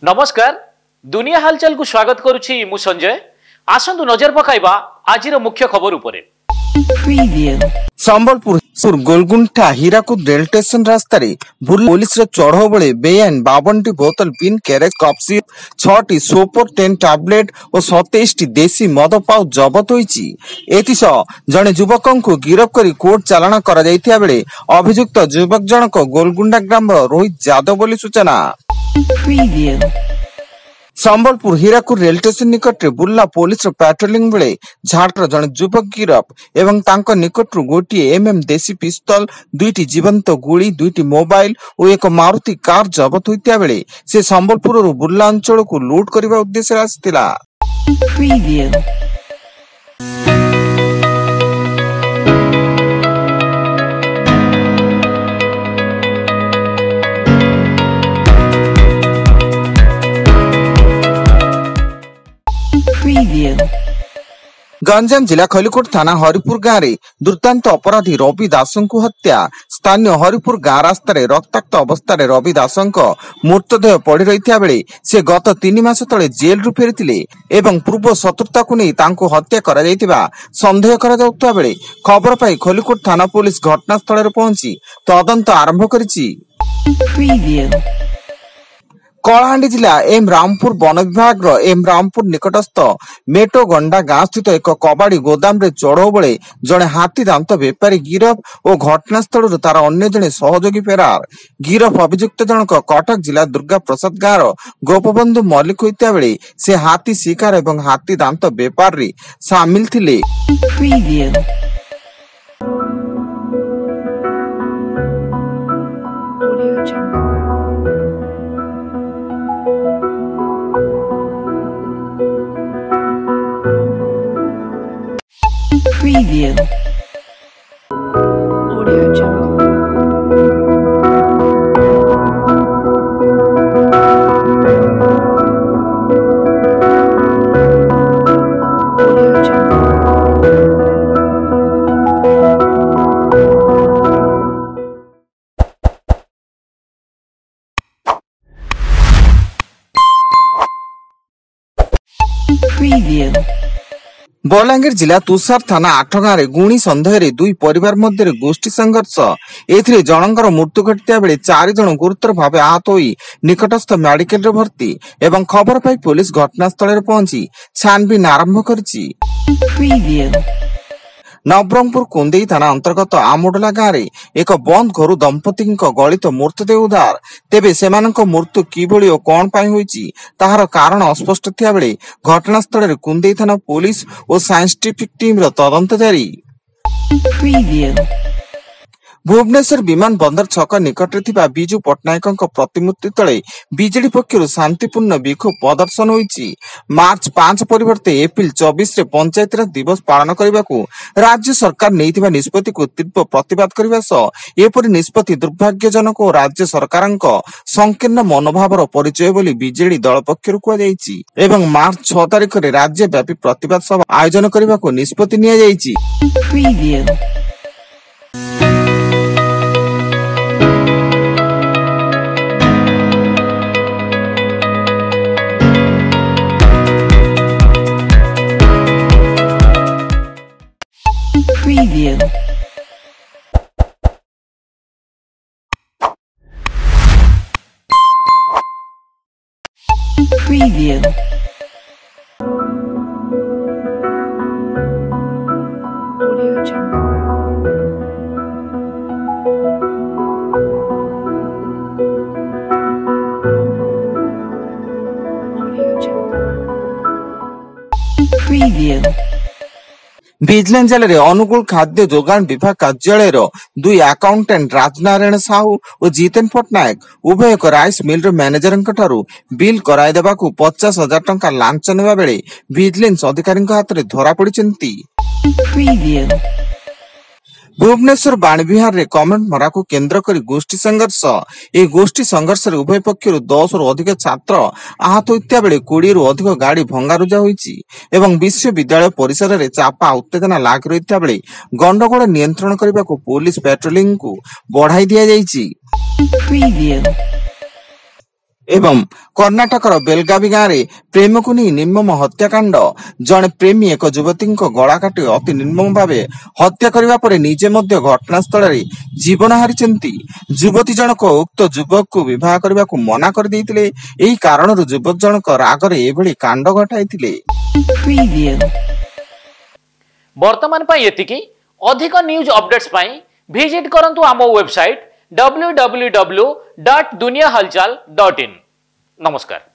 नमस्कार दुनिया हालचाल को स्वागत करुछि मु संजय। आसंतु नजर पकाइबा आजिर मुख्य खबर उपरे। संबलपुर गोलगुंठा हीराकुद रेल स्टेशन रास्तार पुलिस चढ़ाऊ बेले बेआईन 52 बोतल पिन कैरेज कपसी 6 सोपर 10 टैबलेट और 27 देशी मद पाउच जबत होईची। एतिसह जड़े युवक को गिरफ्त कर कोर्ट चालाण करा जायथिया बेले अभियुक्त युवक जनक गोलगुंडा ग्राम रोहित यादव बोली सूचना। संबलपुर हीराकुद रेल स्टेशन निकट में बुर्ला पुलिस पेट्रोलिंग बेले झाड़र जड़े युवक गिरफ एवं तांको निकटरू गोटे एमएम देशी पिस्तल 2टी जीवंत गुड़ी 2टी मोबाइल और एक मारुति कार जबत होता बेले से संबलपुर बुर्ला अंचल को लूट करने उद्देश्य आसिथिला। गंजाम जिला खलिकोट थाना हरिपुर गाँव में दुर्दांत अपराधी रवि दास को हत्या। स्थानीय हरिपुर गाँ रास्तार रक्ताक्त अवस्था रवि दास मृतदेह पड़ी रही बेले से गत 3 मास तले जेल रु फेरी एवं पूर्व शत्रुता को नहीं हत्या करा जायतिबा संदेह करा जाउतबा बेले खबर पाई खलिकोट थाना पुलिस घटनास्थल में पहुंची तदंत आरंभ करिछि। कलाहांडी जिला एम रामपुर वन विभाग एम रामपुर निकटस्थ मेटोगंडा गांव स्थित एक कबाड़ी गोदाम रे चढ़ाऊ बेले जड़े हाथी दांत बेपारी गिरफ और घटनास्थल तार अन्य जड़े सहयोगी फेरार। गिरफ अभियुक्त जनक कटक जिला दुर्गा प्रसाद गाँव गोपबंधु मल्लिक होता बेले से हाथी शिकार एवं हाथी दांत बेपार रे सामिल थिले। Preview. Audio Jungle. Audio Jungle. Preview. Balangir जिला तुषार थाना 8 गाँव गुणी सन्देह दुई परिवार मध्य गोष्ठी संघर्ष एथिरे जनकर मृत्यु घटिता बेले 4 जन गुरुतर भाव आहत होई निकटस्थ मेडिकल रे भर्ती एवं खबर पाई पुलिस घटनास्थल में पहुंची छानबीन आरंभ करिछि। नवरंगपुर कुंदेई थाना अंतर्गत आमोडला गाँव में एक बंद घर दंपति गलित मृतदेह उद्धार तेबे सेमानक मृत्यु किभली और कौन पाई होईची ताहार कारण अस्पष्ट थिया बेले घटनास्थल में कुंदेई थाना पुलिस और साइंटिफिक टीम रो तदंत जारी। भुवनेश्वर विमान बंदर छक निकट में विजु पट्टनायक प्रतिमूर्ति तले बीजेडी पक्षर शांतिपूर्ण विक्षोभ प्रदर्शन होईची। मार्च 5 परिवर्ते एप्रिल 24 रे पंचायत राज दिवस पालन करने को राज्य सरकार नैथिबा निष्पत्ति को तीव्र प्रतिवाद करने सह एपरि निष्पत्ति दुर्भाग्यजनक और राज्य सरकार संकीर्ण मनोभावर परिचय बोली बीजेडी दल पक्षर कहुଯାଇଛି एवं मार्च 6 तारिख रे राज्यव्यापी प्रतिवाद सभा आयोजन करने को निष्पत्ति निया जायछि। Preview. Preview. Audio Jungle. Audio Jungle. Preview. Vigilance jail अनुकूल खाद्य जोगान विभाग कार्यालय दुई अकाउंटेंट राजनारायण साहू और जीतेन पट्टनायक उभय एक राइस मिल मैनेजर बिल कराई देबाकू 50,000 टंका लांच नेबा बेले विजिलेंस अधिकारी हाथ में धरा पड़िछन्ती। भुवनेश्वर बाणविहार रे कमेंट मरा को केंद्र कर गोष्ठी संघर्ष ए गोष्ठी संघर्ष रे उभय पक्षर 10 रु अधिक छात्र आहत होता बेले 20 रु अधिक गाड़ी भंगारुजा होईची एवं विश्वविद्यालय परिसर रे चापा उत्तेजना लाग रहिता बेले गंडगोल नियंत्रण करबा को पुलिस पेट्रोलिंग को बढ़ाई दिया जाईची। एवं कर्णाटकर बेलगावी गाँव में प्रेम को नहीं निर्मम हत्याकांड जड़े प्रेमी एक युवती गला काटी अति निर्मम भाव हत्या करने पर निजे घटनास्थल जीवन हारी युवती जनक उक्त युवक को विवाह करने को मना कर देते यही कारण युवक जनक रागरे एभली कांड घटाई। वर्तमान एतिकी अधिक न्यूज अपडेट्स पाई विजिट करंतु आम वेबसाइट www.duniyahalchal.in। नमस्कार।